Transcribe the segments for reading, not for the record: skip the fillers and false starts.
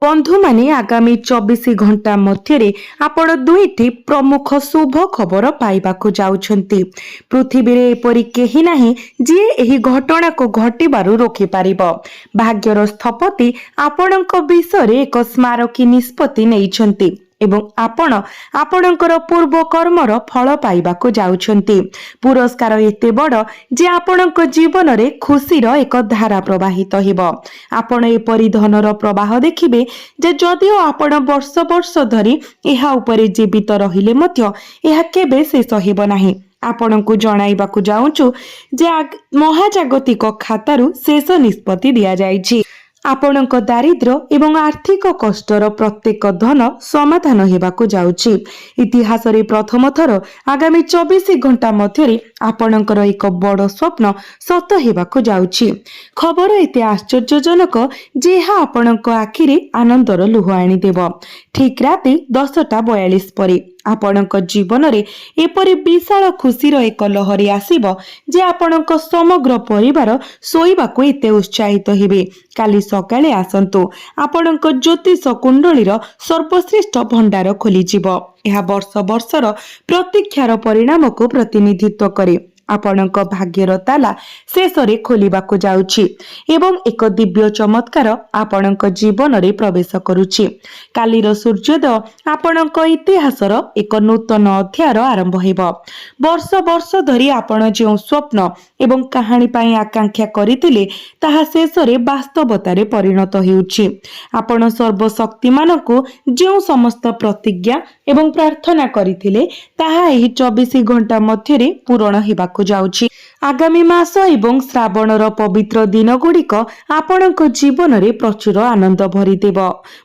बंधु माने आगामी 24 घंटा मध्य आपण दुईटी प्रमुख शुभ खबर पाइबाकू जाउछंती। पृथ्वी रे एपरि केही नाही जे एही घटना को घटिबारु रोकी पारिबो। भाग्यर स्थपति आपणक विषय एक स्मारकी निष्पत्ति नेइछंती एवं आपणकर पूर्व कर्मर फल पाइबाकू जाउछंती। पुरस्कार एते बड़ जे आपणक जीवन रे खुशीर एक धारा प्रवाहित हेबो। आपण एपरि धनर प्रवाह देखिबे जे जदिओ आपण वर्ष वर्ष धरी एहा उपरे जीवित रहिले मध्य एहा केबे शेष हेबो नाही। आपणकू जणाइबाकू जाउछु जे महाजागतिक खातारू शेष निष्पत्ति दिया जाइछि। आपणक दारिद्र्य एवं आर्थिक कष्टर प्रत्येक धन समाधान हेबाकू जाउछि। इतिहास रे प्रथम थर आगामी 24 घंटा मध्य आपणकर एक बड़ स्वप्न सत हेबाकू जाउछि। खबर एते आश्चर्यजनक जे आपणक आखिरे आनंदर लुह आनी देबो। ठीक राति 10:42 परे आपणक जीवन रे एपरि विशाल खुशीर एक लहरी आसीबो जे आपणक समग्र परिवार सोइबाकू एते उत्साहित हेबे। काली सकाळे आसंतु आपणक ज्योतिष कुंडलीर सर्वश्रेष्ठ भंडार खोली जिवो। एहा वर्ष वर्षर प्रतीक्षार परिणाम को प्रतिनिधित्व करे। आपणक भाग्यर ताला शेष रे खोलिबाकू जाउछि एवं एक दिव्य चमत्कार आपणक जीवन रे प्रवेश करुछि। कालीर सूर्योदय आपणक इतिहासर एक नूतन अध्यायर आरंभ हेबो। वर्ष वर्ष धरी आपण जे स्वप्न एवं कहानी पई आकांक्षा करितिले ताहा शेष रे वास्तवता रे परिणत हेउछि। आपण सर्वशक्तिमान को जे समस्त प्रतिज्ञा एवं प्रार्थना करितिले ताहा एही 24 घंटा मध्य रे पूर्ण हेबा जाउछि। आगामी मास एवं श्रावणर पवित्र दिन गुड़िक आपणक जीवन रे प्रचुर आनंद भरी देव।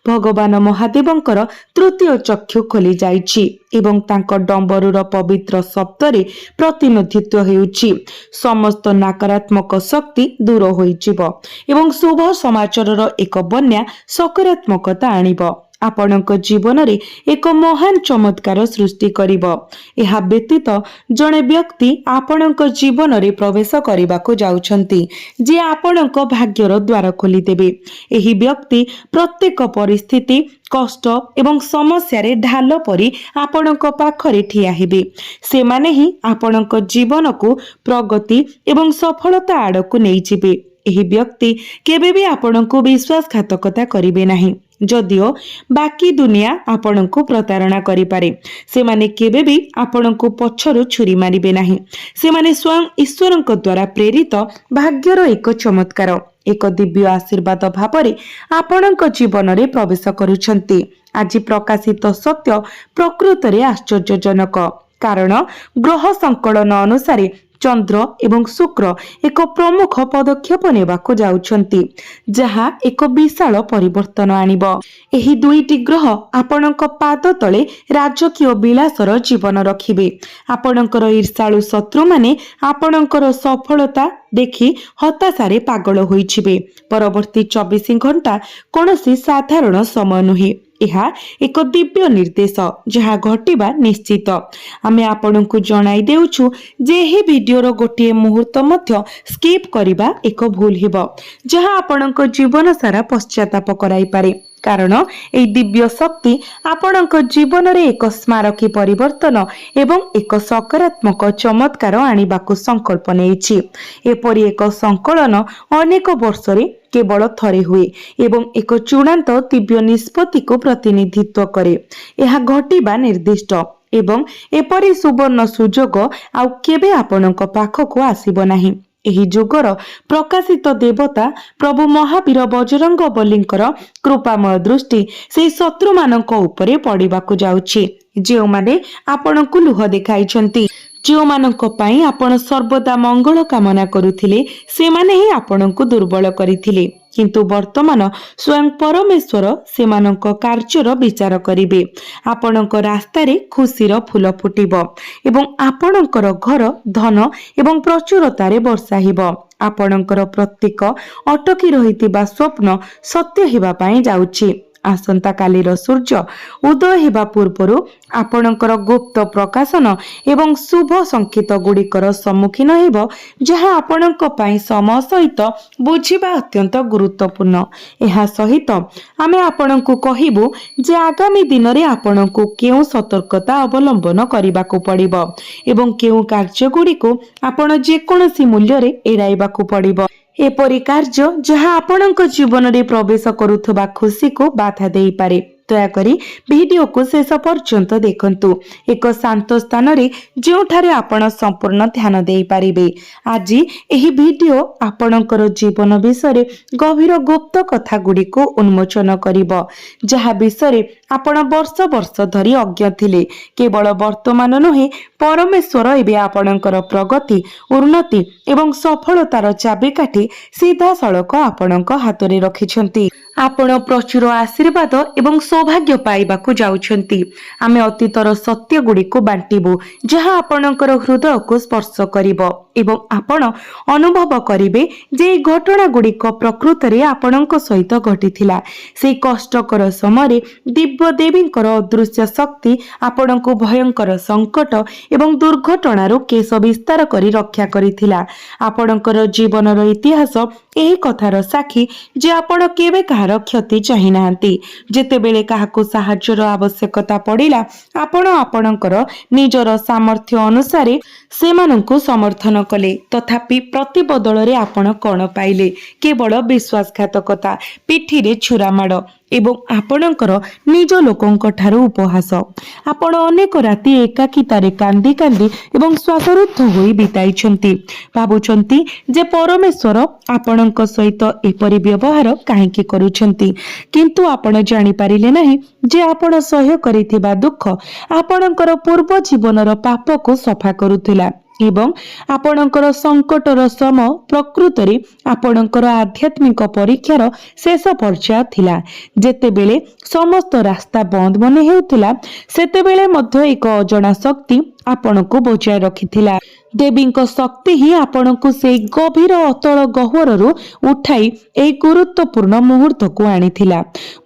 भगवान महादेवंकर तृतीय चक्षु खोली जाइछि एवं तांको डंबरूर पवित्र शब्द रे प्रतिनिधित्व हेउछि। समस्त नकारात्मक शक्ति दूर होइजिबो एवं शुभ समाचारर एक बन्या सकारात्मकता आनिबो। आपणक जीवन रे एक महान चमत्कार सृष्टि करिबो। एहा व्यतीत जणे व्यक्ति आपणक जीवन रे प्रवेश करिबाकू जाउछंती जे आपणक भाग्यर द्वार खोली देबे। एही व्यक्ति प्रत्येक परिस्थिति कष्ट एवं समस्या रे ढाल परी आपणक पाखरे ठिया हेबे। से माने ही आपणक जीवन को प्रगति एवं सफलता आड़कू नै जिबे। एही व्यक्ति केबे भी आपणको विश्वासघातकता करिवे नाही। जदिओ बाकी दुनिया आपणको प्रतारणा करि पारे से माने केबे भी आपणको पछरु छुरी मारिबे नाही। से माने स्वयं ईश्वरଙ୍କ द्वारा प्रेरित भाग्यर एक चमत्कार एक दिव्य आशीर्वाद भावरे आपणଙ୍କ जीवन रे प्रवेश करूछंती। आज प्रकाशित सत्य प्रकृत रे आश्चर्यजनक कारण ग्रह संकलन अनुसार चंद्र एवं शुक्र एक प्रमुख पदक्षेप नेबाकू जाउछंती जहा एक विशाल परिवर्तन आनिबो। एही दुईटी ग्रह आपणक पाद तले राजकीय विलासर जीवन रखिबे। आपणकर ईर्षालु शत्रु माने आपणकर सफलता देखि हताशारे पागल होइछिबे। परवर्ती 24 घंटा कोनोसी साधारण समय नुहे। यह एक दिव्य निर्देश जहा घटिबा निश्चित। आमे आपनकु जणाई देउछु जे हे वीडियोर गोटे मुहूर्त मध्य स्किप करिबा एक भूल हेबो जहा आपनक जीवन सारा पश्चाताप कराई पारे। कारण ए दिव्य शक्ति आपणक जीवन रे एक स्मारकी परिवर्तन एवं एक सकारात्मक चमत्कार आनिबाकू संकल्प नेइछि। एपरि एक संकलन अनेक वर्ष रे केवल थरे हुए एवं एक चूड़ांत दिव्य निष्पत्ति को प्रतिनिधित्व करे। यह घटिबा निर्दिष्ट एवं एपरि सुवर्ण सुजोग आउ केबे आपणक पाखकू आसीबो नाही। एही जुगर प्रकाशित देवता प्रभु महावीर बजरंग बलींकर कृपामय दृष्टि से शत्रु मानक उपरे पड़िबाकू जाउछि जे माने आपणकू लुह देखाइछंती। जो मानक पई आपण सर्वदा मंगल कामना करुथिले से माने ही आपणकू दुर्बल करिथिले किंतु वर्तमान स्वयं परमेश्वर से मानक कार्यर विचार करिवे। आपणक रास्ता रे खुशीर फूल फुटिबो एवं आपणकर घर धन एवं प्रचुरता रे वर्षा हिबो। आपणकर प्रत्येक अटकी रहितिबा स्वप्न सत्य हेबा पई जाउछि। आसंता कालीर सूर्य उदय हेबा पूर्वरु आपणकर गुप्त प्रकाशन एवं शुभ संकेत गुड़िकर सम्मुखीन हेब जहाँ आपणक पई समय सहित बुझिबा अत्यंत गुरुत्वपूर्ण। एहा सहित आमे आपणकु कहिबु जे आगामी दिन रे आपणकु केउ सतर्कता अवलंबन करिबाकु पड़िबो एवं केउ कार्य गुड़िको आपण जे कोनोसी मूल्य रे एड़ाइबाकु पड़िबो। एपरि कार्य जहाँ आपणक जीवन रे प्रवेश करुथबा खुशी को बाधा देई पारे। दयाकरी वीडियो को शेष पर्यंत देखंतु। एक शांत स्थान रे जोठारे आपण संपूर्ण ध्यान देई पारिबे। आज एही वीडियो आपणकर जीवन विषय गभीर गुप्त कथा गुडी को उन्मोचन करिबो जहा विषय आपण वर्ष वर्ष धरी अज्ञ थिले। केवल वर्तमान नुहे परमेश्वर एबे आपणकर प्रगति उन्नति एवं सफलतार चाबिकाठी सीधा सड़क आपणक हाथ रे रखिछंती। आपण प्रचुर आशीर्वाद एवं सौभाग्य पाइबाकू जाउछंती। आमे अतीतर सत्य गुडी को बांटिबु जहा आपणकर हृदय को स्पर्श करिवो एवं आपण अनुभव करिवे जे घटना गुडी को प्रकृत रे आपणक सहित घटिथिला। से कष्टकर समय दिव्य देवींकर अदृश्य शक्ति आपणको भयंकर संकट एवं दुर्घटनारू केश विस्तार करी रक्षा करिथिला। आपणकर जीवनर इतिहास एही कथार साक्षी जे आपण केबे कहार क्षति चाहि नाहंती। जेतेबेले काहाको साहाय्यर आवश्यकता पड़िला आपण आपणकर निजर सामर्थ्य अनुसार सेमानंकु समर्थन कले। तथापि प्रतिबदल रे आपण कोन पाइले? केवल विश्वासघातकता, पिठीरे छुरामाड़ एवं आपणकर निज लोकंक ठारू उपहास। आपण अनेक राति एकाकितारे कांदी कांदी एवं श्वासरुद्ध होई बिताइछंती। भाबुछंती जे परमेश्वर आपणक सहित एपरि व्यवहार काहेकि करूछंती, किंतु आपण जानि पारिले नाही जे आपण सह्य करिथिबा दुख आपणकर पूर्व जीवनर पाप को सफा करुथिला एवं आपणकर संकटर सम प्रकृत रे आपणकर आध्यात्मिक परीक्षार शेष पर्याय थिला। जेतेबेले समस्त रास्ता बंद मने हेउथिला सेतेबेले मध्य एक अजଣା शक्ति आपणको बचाय रखिथिला। देवींक शक्ति ही आपणको से गभीर अतल गह्वररू उठाई ए गुरुत्वपूर्ण मुहूर्त को आनिथिला।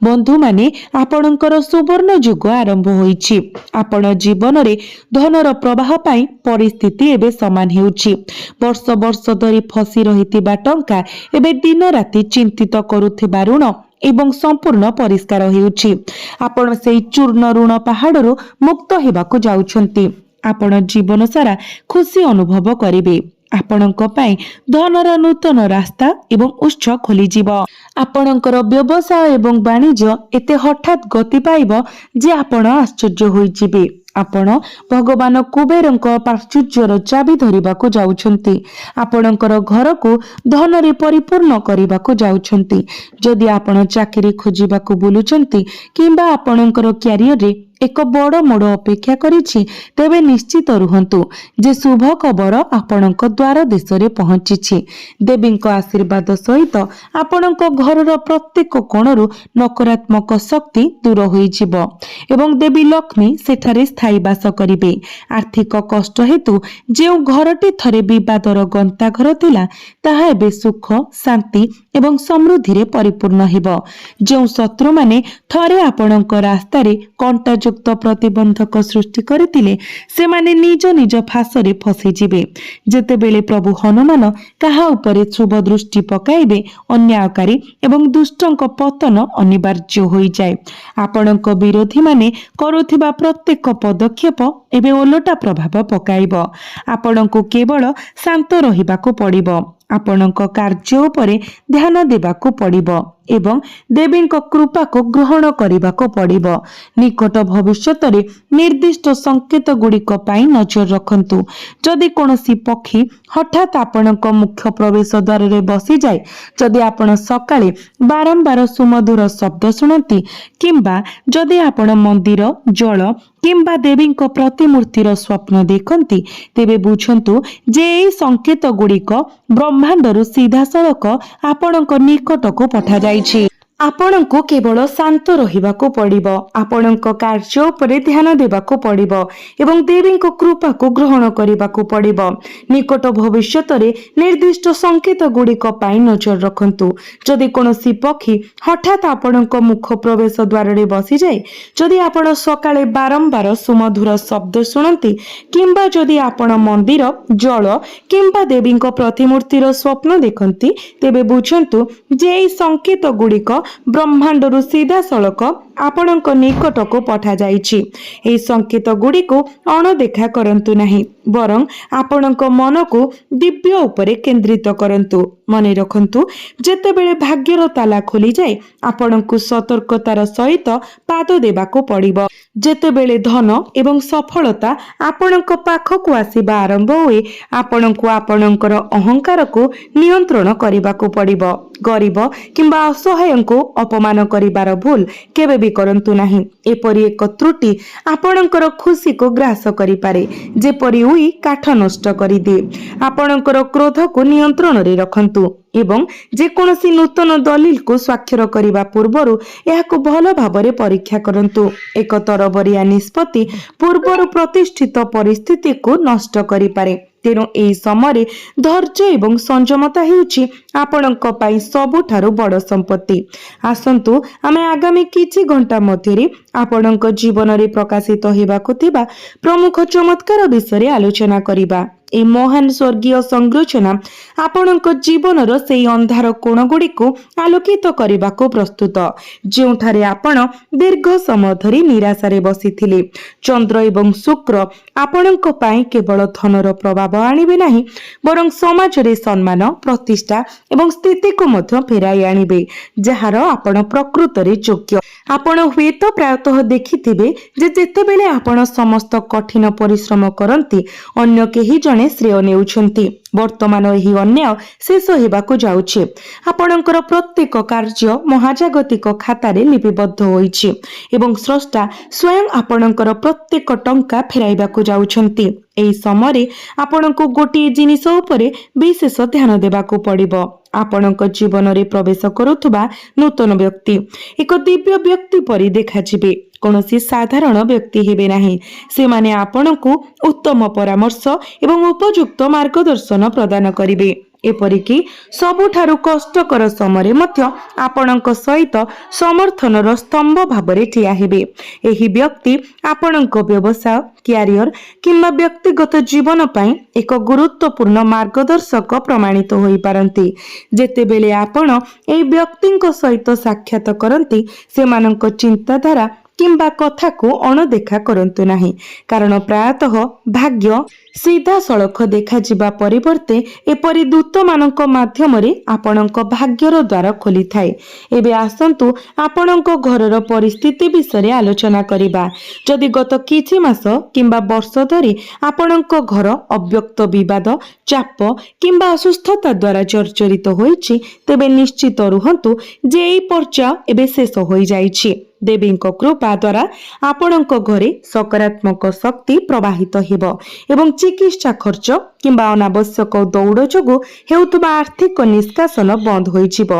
बंधु माने आपणकर सुवर्ण युग आरंभ होईछि। आपण जीवन रे धनर प्रवाह पाई परिस्थिति एबे समान हेउछि। वर्ष वर्ष धरी फसी रहितिबा टंका एबे दिन राति चिंतित करुथिबा ऋण एवं संपूर्ण परिष्कार हेउछि। आपण सेई चूर्ण ऋण पहाड़रू मुक्त हेबाकू जाउछंती। आपण जीवन सारा खुशी अनुभव करिवे। आपणक पई धनर नूतन रास्ता एवं उत्स खोली जीव। आपणकर व्यवसाय एवं वाणिज्य एते हठात गति पाइब जे आपण आश्चर्य होई जिवे। आपण भगवान कुबेरंक प्राचुर्यर चाबी धरिबाकू जाउछंती। आपणकर घर को धन रे परिपूर्ण करिबाकू जाउछंती। जदि आपण चाकरी खोजिबाकू बुलुचंती किंबा आपणकर क्यारियर रे एक बड़ मोड़ अपेक्षा करिछि तेबे निश्चित रुहंतु जे शुभ खबर आपणक द्वार देश रे पहुंचिछि। देवींक आशीर्वाद सहित आपणक घरर प्रत्येक कोणरू नकारात्मक शक्ति दूर होई जिवो एवं देवी लक्ष्मी सेठारे स्थायी वास करिवे। आर्थिक कष्ट हेतु जे घरटी थरे विवादर गंता घर थिला ताहा एबे सुख शांति एवं समृद्धि रे परिपूर्ण हेबो। जो शत्रु माने थरे आपणक रास्ता रे कंटा युक्त प्रतिबंधक सृष्टि करथिले से माने निज निज फासरे फसी जिवे। जेतेबेले प्रभु हनुमान काहा उपरे शुभ दृष्टि पकाइबे अन्यायकारी एवं दुष्टंक पतन अनिवार्य होई जाय। आपणक विरोधी माने करुथिबा प्रत्येक पदक्षेप एबे ओलटा प्रभाव पकाइबो। आपणको केवल शांत रहिबाकू पड़िबो। आपणक कार्य उपरे ध्यान देबाकू पड़िबो एवं देवींक कृपा को ग्रहण करबाको पड़िबो। निकट भविष्यत रे निर्दिष्ट संकेत गुड़िक पाई नजर रखंतु। जदि कोनोसी पक्षी हठात आपणक मुख्य प्रवेश द्वार रे बसी जाए, जदि आपण सकाळे बारंबार सुमधुर शब्द सुनती किंबा जदि आपण मंदिर जल किंबा देवींक प्रतिमूर्तिर स्वप्न देखंती तेबे बुझंतु जे एई संकेत गुड़िक ब्रह्मांडरू सीधा सड़क आपणक निकट को पठा जाइछि। ଆପଣଙ୍କୁ କେବଳ ଶାନ୍ତ ରହିବାକୁ ପଡ଼ିବ। ଆପଣଙ୍କ କାର୍ଯ୍ୟ ଉପରେ ଧ୍ୟାନ ଦେବାକୁ ପଡ଼ିବ ଏବଂ ଦେବୀଙ୍କ କୃପାକୁ ଗ୍ରହଣ କରିବାକୁ ପଡ଼ିବ। ନିକଟ ଭବିଷ୍ୟତରେ ନିର୍ଦ୍ଦିଷ୍ଟ ସଂକେତ ଗୁଡ଼ିକ ପାଇଁ ନଜର ରଖନ୍ତୁ। ଯଦି କୌଣସି ପକ୍ଷୀ ହଠାତ୍ ଆପଣଙ୍କ ମୁଖ ପ୍ରବେଶ ଦ୍ୱାରରେ ବସିଯାଏ, ଯଦି ଆପଣ ସକାଳେ ବାରମ୍ବାର ସୁମଧୁର ଶବ୍ଦ ଶୁଣନ୍ତି, କିମ୍ବା ଯଦି ଆପଣ ମନ୍ଦିର, ଜଳ କିମ୍ବା ଦେବୀଙ୍କ ପ୍ରତିମୂର୍ତ୍ତିର ସ୍ୱପ୍ନ ଦେଖନ୍ତି, ତେବେ ବୁଝନ୍ତୁ ଯେ ଏହି ସଂକେତ ଗୁଡ଼ିକ ବ୍ରହ୍ମାଣ୍ଡରୁ ସିଧାସଳଖ ଆପଣଙ୍କ ନିକଟକୁ ପଠାଯାଇଛି। ଏହି ସଂକେତ ଗୁଡ଼ିକୁ ଅଣଦେଖା କରନ୍ତୁ ନାହିଁ, ବରଂ ଆପଣଙ୍କ ମନକୁ ଦିବ୍ୟ ଉପରେ କେନ୍ଦ୍ରିତ କରନ୍ତୁ। ମନେ ରଖନ୍ତୁ, ଯେତେବେଳେ ଭାଗ୍ୟର ତାଲା ଖୋଲିଯାଏ, ଆପଣଙ୍କୁ ସତର୍କତାର ସହିତ ପାଦ ଦେବାକୁ ପଡ଼ିବ। ଯେତେବେଳେ ଧନ ଏବଂ ସଫଳତା ଆପଣଙ୍କ ପାଖକୁ ଆସିବା ଆରମ୍ଭ ହୁଏ, ଆପଣଙ୍କୁ ଆପଣଙ୍କର ଅହଙ୍କାରକୁ ନିୟନ୍ତ୍ରଣ କରିବାକୁ ପଡ଼ିବ। ଗରିବ କିମ୍ବା ଅସହାୟଙ୍କୁ ଅପମାନ କରିବାର ଭୁଲ କେବେ ବି କରନ୍ତୁ ନାହିଁ। ଏପରି ଏକ ତ୍ରୁଟି ଆପଣଙ୍କର ଖୁସିକୁ ଗ୍ରାସ କରିପାରେ, ଯେପରି ଉଇ କାଠ ନଷ୍ଟ କରିଦିଏ। ଆପଣଙ୍କର କ୍ରୋଧକୁ ନିୟନ୍ତ୍ରଣରେ ରଖନ୍ତୁ ଏବଂ ଯେକୌଣସି ନୂତନ ଦଲିଲକୁ ସ୍ୱାକ୍ଷର କରିବା ପୂର୍ବରୁ ଏହାକୁ ଭଲ ଭାବରେ ପରୀକ୍ଷା କରନ୍ତୁ। ଏକ ତରବରିଆ ନିଷ୍ପତ୍ତି ପୂର୍ବରୁ ପ୍ରତିଷ୍ଠିତ ପରିସ୍ଥିତିକୁ ନଷ୍ଟ କରିପାରେ। ତେଣୁ ଏହି ସମୟରେ ଧୈର୍ଯ୍ୟ ଏବଂ ସଂଯମତା ହେଉଛି ଆପଣଙ୍କ ପାଇଁ ସବୁଠାରୁ ବଡ଼ ସମ୍ପତ୍ତି। ଆସନ୍ତୁ ଆମେ ଆଗାମୀ କିଛି ଘଣ୍ଟା ମଧ୍ୟରେ ଆପଣଙ୍କ ଜୀବନରେ ପ୍ରକାଶିତ ହେବାକୁ ଥିବା ପ୍ରମୁଖ ଚମତ୍କାର ବିଷୟରେ ଆଲୋଚନା କରିବା। ଏହି ମହାନ ସ୍ୱର୍ଗୀୟ ସଂରଚନା ଆପଣଙ୍କ ଜୀବନର ସେହି ଅନ୍ଧାର କୋଣଗୁଡ଼ିକୁ ଆଲୋକିତ କରିବାକୁ ପ୍ରସ୍ତୁତ, ଯେଉଁଠାରେ ଆପଣ ଦୀର୍ଘ ସମୟ ଧରି ନିରାଶାରେ ବସିଥିଲେ। ଚନ୍ଦ୍ର ଏବଂ ଶୁକ୍ର ଆପଣଙ୍କ ପାଇଁ କେବଳ ଧନର ପ୍ରଭାବ ଆଣିବେ ନାହିଁ, ବରଂ ସମାଜରେ ସମ୍ମାନ, ପ୍ରତିଷ୍ଠା ଏବଂ ସ୍ଥିତିକୁ ମଧ୍ୟ ଫେରାଇ ଆଣିବେ, ଯାହାର ଆପଣ ପ୍ରକୃତରେ ଯୋଗ୍ୟ। ଆପଣ ହୁଏତ ପ୍ରାୟତଃ ଦେଖିଥିବେ ଯେ ଯେତେବେଳେ ଆପଣ ସମସ୍ତ କଠିନ ପରିଶ୍ରମ କରନ୍ତି, ଅନ୍ୟ କେହି ଜଣେ ଶ୍ରେୟ ନେଉଛନ୍ତି। ବର୍ତ୍ତମାନ ଏହି ଅନ୍ୟାୟ ଶେଷ ହେବାକୁ ଯାଉଛି। ଆପଣଙ୍କର ପ୍ରତ୍ୟେକ କାର୍ଯ୍ୟ ମହାଜାଗତିକ ଖାତାରେ ଲିପିବଦ୍ଧ ହୋଇଛି ଏବଂ ସ୍ରଷ୍ଟା ସ୍ୱୟଂ ଆପଣଙ୍କର ପ୍ରତ୍ୟେକ ଟଙ୍କା ଫେରାଇବାକୁ ଯାଉଛନ୍ତି। ଏହି ସମୟରେ ଆପଣଙ୍କୁ ଗୋଟିଏ ଜିନିଷ ଉପରେ ବିଶେଷ ଧ୍ୟାନ ଦେବାକୁ ପଡ଼ିବ। ଆପଣଙ୍କ ଜୀବନରେ ପ୍ରବେଶ କରୁଥିବା ନୂତନ ବ୍ୟକ୍ତି ଏକ ଦିବ୍ୟ ବ୍ୟକ୍ତି ପରି ଦେଖାଯିବେ। କୌଣସି ସାଧାରଣ ବ୍ୟକ୍ତି ହେବେ ନାହିଁ। ସେମାନେ ଆପଣଙ୍କୁ ଉତ୍ତମ ପରାମର୍ଶ ଏବଂ ଉପଯୁକ୍ତ ମାର୍ଗଦର୍ଶନ ପ୍ରଦାନ କରିବେ। ଏପରିକି ସବୁଠାରୁ କଷ୍ଟକର ସମୟରେ ମଧ୍ୟ ଆପଣଙ୍କ ସହିତ ସମର୍ଥନର ସ୍ତମ୍ଭ ଭାବରେ ଠିଆ ହେବେ। ଏହି ବ୍ୟକ୍ତି ଆପଣଙ୍କ ବ୍ୟବସାୟ, କ୍ୟାରିୟର କିମ୍ବା ବ୍ୟକ୍ତିଗତ ଜୀବନ ପାଇଁ ଏକ ଗୁରୁତ୍ୱପୂର୍ଣ୍ଣ ମାର୍ଗଦର୍ଶକ ପ୍ରମାଣିତ ହୋଇପାରନ୍ତି। ଯେତେବେଳେ ଆପଣ ଏହି ବ୍ୟକ୍ତିଙ୍କ ସହିତ ସାକ୍ଷାତ କରନ୍ତି, ସେମାନଙ୍କ ଚିନ୍ତାଧାରା କିମ୍ବା କଥାକୁ ଅଣଦେଖା କରନ୍ତୁ ନାହିଁ, କାରଣ ପ୍ରାୟତଃ ଭାଗ୍ୟ ସିଧାସଳଖ ଦେଖାଯିବା ପରିବର୍ତ୍ତେ ଏପରି ଦୂତମାନଙ୍କ ମାଧ୍ୟମରେ ଆପଣଙ୍କ ଭାଗ୍ୟର ଦ୍ୱାର ଖୋଲିଥାଏ। ଏବେ ଆସନ୍ତୁ ଆପଣଙ୍କ ଘରର ପରିସ୍ଥିତି ବିଷୟରେ ଆଲୋଚନା କରିବା। ଯଦି ଗତ କିଛି ମାସ କିମ୍ବା ବର୍ଷ ଧରି ଆପଣଙ୍କ ଘର ଅବ୍ୟକ୍ତ ବିବାଦ, ଚାପ କିମ୍ବା ଅସୁସ୍ଥତା ଦ୍ୱାରା ଜର୍ଜରିତ ହୋଇଛି, ତେବେ ନିଶ୍ଚିତ ରୁହନ୍ତୁ ଯେ ଏହି ପର୍ଯ୍ୟାୟ ଏବେ ଶେଷ ହୋଇଯାଇଛି। ଦେବୀଙ୍କ କୃପା ଦ୍ୱାରା ଆପଣଙ୍କ ଘରେ ସକାରାତ୍ମକ ଶକ୍ତି ପ୍ରବାହିତ ହେବ ଏବଂ ଚିକିତ୍ସା ଖର୍ଚ୍ଚ କିମ୍ବା ଅନାବଶ୍ୟକ ଦୌଡ଼ ଯୋଗୁଁ ହେଉଥିବା ଆର୍ଥିକ ନିଷ୍କାସନ ବନ୍ଦ ହୋଇଯିବ।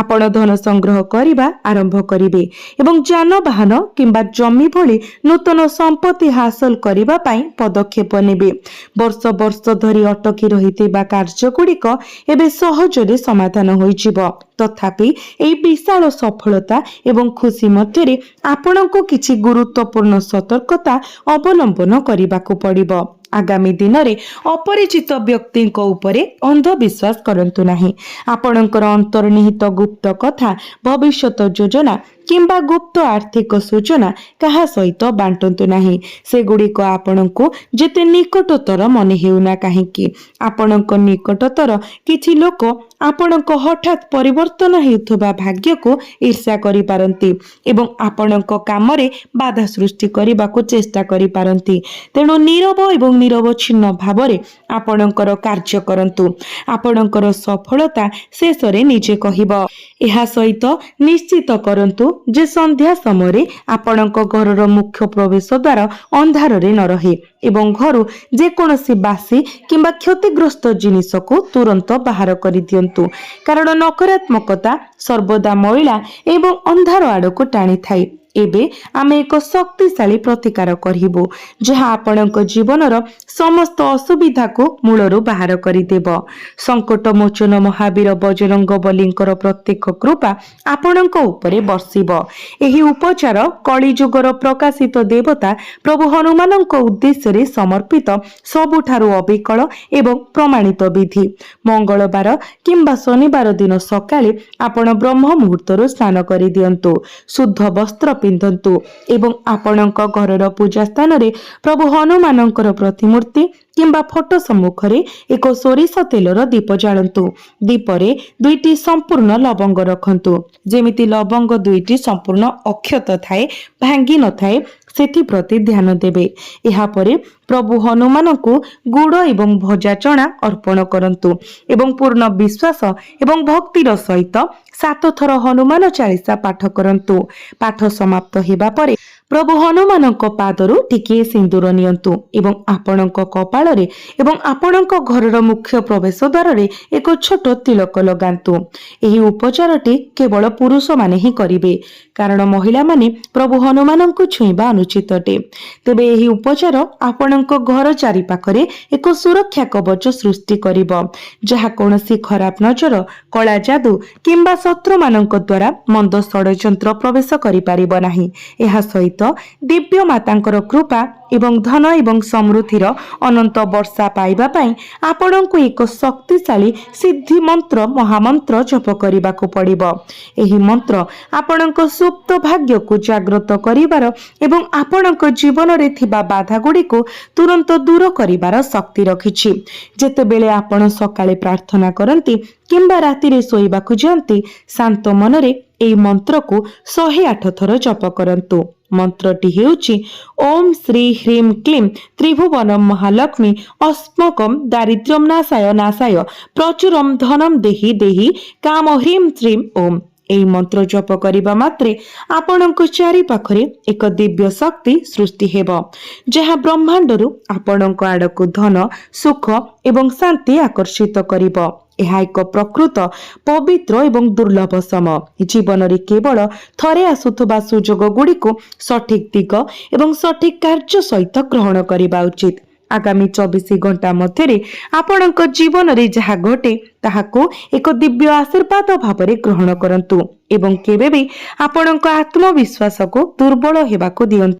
ଆପଣ ଧନ ସଂଗ୍ରହ କରିବା ଆରମ୍ଭ କରିବେ ଏବଂ ଯାନବାହନ କିମ୍ବା ଜମି ଭଳି ନୂତନ ସମ୍ପତ୍ତି ହାସଲ କରିବା ପାଇଁ ପଦକ୍ଷେପ ନେବେ। ବର୍ଷ ବର୍ଷ ଧରି ଅଟକି ରହିଥିବା କାର୍ଯ୍ୟଗୁଡ଼ିକ ଏବେ ସହଜରେ ସମାଧାନ ହୋଇଯିବ। ତଥାପି ଏହି ବିଶାଳ ସଫଳତା ଏବଂ ଖୁସି ମଧ୍ୟରେ ଆପଣଙ୍କୁ କିଛି ଗୁରୁତ୍ୱପୂର୍ଣ୍ଣ ସତର୍କତା ଅବଲମ୍ବନ କରିବାକୁ ପଡ଼ିବ। ଆଗାମୀ ଦିନରେ ଅପରିଚିତ ବ୍ୟକ୍ତିଙ୍କ ଉପରେ ଅନ୍ଧବିଶ୍ୱାସ କରନ୍ତୁ ନାହିଁ। ଆପଣଙ୍କର ଅନ୍ତର୍ନିହିତ ଗୁପ୍ତ କଥା, ଭବିଷ୍ୟତ ଯୋଜନା କିମ୍ବା ଗୁପ୍ତ ଆର୍ଥିକ ସୂଚନା କାହା ସହିତ ବାଣ୍ଟନ୍ତୁ ନାହିଁ। ସେଗୁଡ଼ିକ ଆପଣଙ୍କୁ ଯେତେ ନିକଟତର ମନେ ହେଉନା କାହିଁକି, ଆପଣଙ୍କ ନିକଟତର କିଛି ଲୋକ ଆପଣଙ୍କ ହଠାତ୍ ପରିବର୍ତ୍ତନ ହେଉଥିବା ଭାଗ୍ୟକୁ ଈର୍ଷା କରିପାରନ୍ତି ଏବଂ ଆପଣଙ୍କ କାମରେ ବାଧା ସୃଷ୍ଟି କରିବାକୁ ଚେଷ୍ଟା କରିପାରନ୍ତି। ତେଣୁ ନୀରବ ଏବଂ ନିରବଚ୍ଛିନ୍ନ ଭାବରେ ଆପଣଙ୍କର କାର୍ଯ୍ୟ କରନ୍ତୁ। ଆପଣଙ୍କର ସଫଳତା ଶେଷରେ ନିଜେ କହିବ। ଏହା ସହିତ ନିଶ୍ଚିତ କରନ୍ତୁ ଯେ ସନ୍ଧ୍ୟା ସମୟରେ ଆପଣଙ୍କ ଘରର ମୁଖ୍ୟ ପ୍ରବେଶ ଦ୍ୱାର ଅନ୍ଧାରରେ ନ ରହେ ଏବଂ ଘରୁ ଯେକୌଣସି ବାସି କିମ୍ବା କ୍ଷତିଗ୍ରସ୍ତ ଜିନିଷକୁ ତୁରନ୍ତ ବାହାର କରିଦିଅନ୍ତୁ, କାରଣ ନକାରାତ୍ମକତା ସର୍ବଦା ମଇଳା ଏବଂ ଅନ୍ଧାର ଆଡ଼କୁ ଟାଣିଥାଏ। ଏବେ ଆମେ ଏକ ଶକ୍ତିଶାଳୀ ପ୍ରତିକାର କରିବୁ ଯାହା ଆପଣଙ୍କ ଜୀବନର ସମସ୍ତ ଅସୁବିଧାକୁ ମୂଳରୁ ବାହାର କରିଦେବ। ସଙ୍କଟ ମୋଚନ ମହାବୀର ବଜରଙ୍ଗବଲୀଙ୍କର ପ୍ରତ୍ୟେକ କୃପା ଆପଣଙ୍କ ଉପରେ ବର୍ଷିବ। ଏହି ଉପଚାର କଳିଯୁଗର ପ୍ରକାଶିତ ଦେବତା ପ୍ରଭୁ ହନୁମାନଙ୍କ ଉଦ୍ଦେଶ୍ୟରେ ସମର୍ପିତ ସବୁଠାରୁ ଅବିକଳ ଏବଂ ପ୍ରମାଣିତ ବିଧି। ମଙ୍ଗଳବାର କିମ୍ବା ଶନିବାର ଦିନ ସକାଳେ ଆପଣ ବ୍ରହ୍ମ ମୁହୂର୍ତ୍ତରୁ ସ୍ନାନ କରିଦିଅନ୍ତୁ, ଶୁଦ୍ଧ ବସ୍ତ୍ର ପିନ୍ଧନ୍ତୁ ଏବଂ ଆପଣଙ୍କ ଘରର ପୂଜା ସ୍ଥାନରେ ପ୍ରଭୁ ହନୁମାନଙ୍କର ପ୍ରତିମୂର୍ତ୍ତି କିମ୍ବା ଫଟୋ ସମ୍ମୁଖରେ ଏକ ସୋରିଷ ତେଲର ଦୀପ ଜାଳନ୍ତୁ। ଦୀପରେ 2ଟି ସମ୍ପୂର୍ଣ୍ଣ ଲବଙ୍ଗ ରଖନ୍ତୁ। ଯେମିତି ଲବଙ୍ଗ 2ଟି ସମ୍ପୂର୍ଣ୍ଣ ଅକ୍ଷତ ଥାଏ, ଭାଙ୍ଗି ନଥାଏ, ସେଥିପ୍ରତି ଧ୍ୟାନ ଦେବେ। ଏହାପରେ ପ୍ରଭୁ ହନୁମାନଙ୍କୁ ଗୁଡ଼ ଏବଂ ଭଜା ଚଣା ଅର୍ପଣ କରନ୍ତୁ ଏବଂ ପୂର୍ଣ୍ଣ ବିଶ୍ୱାସ ଏବଂ ଭକ୍ତିର ସହିତ 7 ଥର ହନୁମାନ ଚାଳିଶା ପାଠ କରନ୍ତୁ। ପାଠ ସମାପ୍ତ ହେବା ପରେ ପ୍ରଭୁ ହନୁମାନଙ୍କ ପାଦରୁ ଟିକିଏ ସିନ୍ଦୁର ନିଅନ୍ତୁ ଏବଂ ଆପଣଙ୍କ କପାଳରେ ଏବଂ ଆପଣଙ୍କ ଘରର ମୁଖ୍ୟ ପ୍ରବେଶ ଦ୍ୱାରରେ ଏକ ଛୋଟ ତିଳକ ଲଗାନ୍ତୁ। ଏହି ଉପଚାରଟି କେବଳ ପୁରୁଷମାନେ ହିଁ କରିବେ, କାରଣ ମହିଳାମାନେ ପ୍ରଭୁ ହନୁମାନଙ୍କୁ ଛୁଇଁବା ଅନୁଚିତ ଅଟେ। ତେବେ ଏହି ଉପଚାର ଆପଣଙ୍କ ଘର ଚାରିପାଖରେ ଏକ ସୁରକ୍ଷା କବଚ ସୃଷ୍ଟି କରିବ, ଯାହା କୌଣସି ଖରାପ ନଜର, କଳା ଯାଦୁ କିମ୍ବା ଶତ୍ରୁମାନଙ୍କ ଦ୍ୱାରା ମନ୍ଦ ଷଡ଼ଯନ୍ତ୍ର ପ୍ରବେଶ କରିପାରିବ ନାହିଁ। ଏହା ସହିତ ଦିବ୍ୟ ମାତାଙ୍କର କୃପା ଏବଂ ଧନ ଏବଂ ସମୃଦ୍ଧିର ଅନନ୍ତ ବର୍ଷା ପାଇବା ପାଇଁ ଆପଣଙ୍କୁ ଏକ ଶକ୍ତିଶାଳୀ ସିଦ୍ଧି ମନ୍ତ୍ର ମହାମନ୍ତ୍ର ଜପ କରିବାକୁ ପଡ଼ିବ। ଏହି ମନ୍ତ୍ର ଆପଣଙ୍କ ସୁପ୍ତ ଭାଗ୍ୟକୁ ଜାଗ୍ରତ କରିବାର ଏବଂ ଆପଣଙ୍କ ଜୀବନରେ ଥିବା ବାଧା ଗୁଡ଼ିକୁ ତୁରନ୍ତ ଦୂର କରିବାର ଶକ୍ତି ରଖିଛି। ଯେତେବେଳେ ଆପଣ ସକାଳେ ପ୍ରାର୍ଥନା କରନ୍ତି କିମ୍ବା ରାତିରେ ଶୋଇବାକୁ ଯାଆନ୍ତି, ଶାନ୍ତ ମନରେ ଏହି ମନ୍ତ୍ରକୁ 108 ଥର ଜପ କରନ୍ତୁ। ମନ୍ତ୍ରଟି ହେଉଛି ଓಂ ଶ୍ରୀ ହ୍ରୀಂ କ୍ଲିಂ ତ୍ରିଭୁବନମ୍ ମହାଲକ୍ଷ୍ମୀ ଅସ୍ମକଂ ଦାରିଦ୍ର୍ୟଂ ନାଶାୟ ନାଶାୟ ପ୍ରଚୁରଂ ଧନଂ ଦେହି ଦେହି କାମ ହ୍ରୀಂ ଶ୍ରୀಂ ଓಂ। ଏହି ମନ୍ତ୍ର ଜପ କରିବା ମାତ୍ରେ ଆପଣଙ୍କ ଚାରିପାଖରେ ଏକ ଦିବ୍ୟ ଶକ୍ତି ସୃଷ୍ଟି ହେବ, ଯାହା ବ୍ରହ୍ମାଣ୍ଡରୁ ଆପଣଙ୍କ ଆଡ଼କୁ ଧନ, ସୁଖ ଏବଂ ଶାନ୍ତି ଆକର୍ଷିତ କରିବ। ଏହା ଏକ ପ୍ରକୃତ ପବିତ୍ର ଏବଂ ଦୁର୍ଲଭ ସମୟ। ଜୀବନରେ କେବଳ ଥରେ ଆସୁଥିବା ସୁଯୋଗ ଗୁଡ଼ିକୁ ସଠିକ ଦିଗ ଏବଂ ସଠିକ କାର୍ଯ୍ୟ ସହିତ ଗ୍ରହଣ କରିବା ଉଚିତ। ଆଗାମୀ 24 ଘଣ୍ଟା ମଧ୍ୟରେ ଆପଣଙ୍କ ଜୀବନରେ ଯାହା ଘଟେ ତାହାକୁ ଏକ ଦିବ୍ୟ ଆଶୀର୍ବାଦ ଭାବରେ ଗ୍ରହଣ କରନ୍ତୁ ଏବଂ କେବେ ବି ଆପଣଙ୍କ ଆତ୍ମବିଶ୍ୱାସକୁ ଦୁର୍ବଳ ହେବାକୁ ଦିଅନ୍ତୁ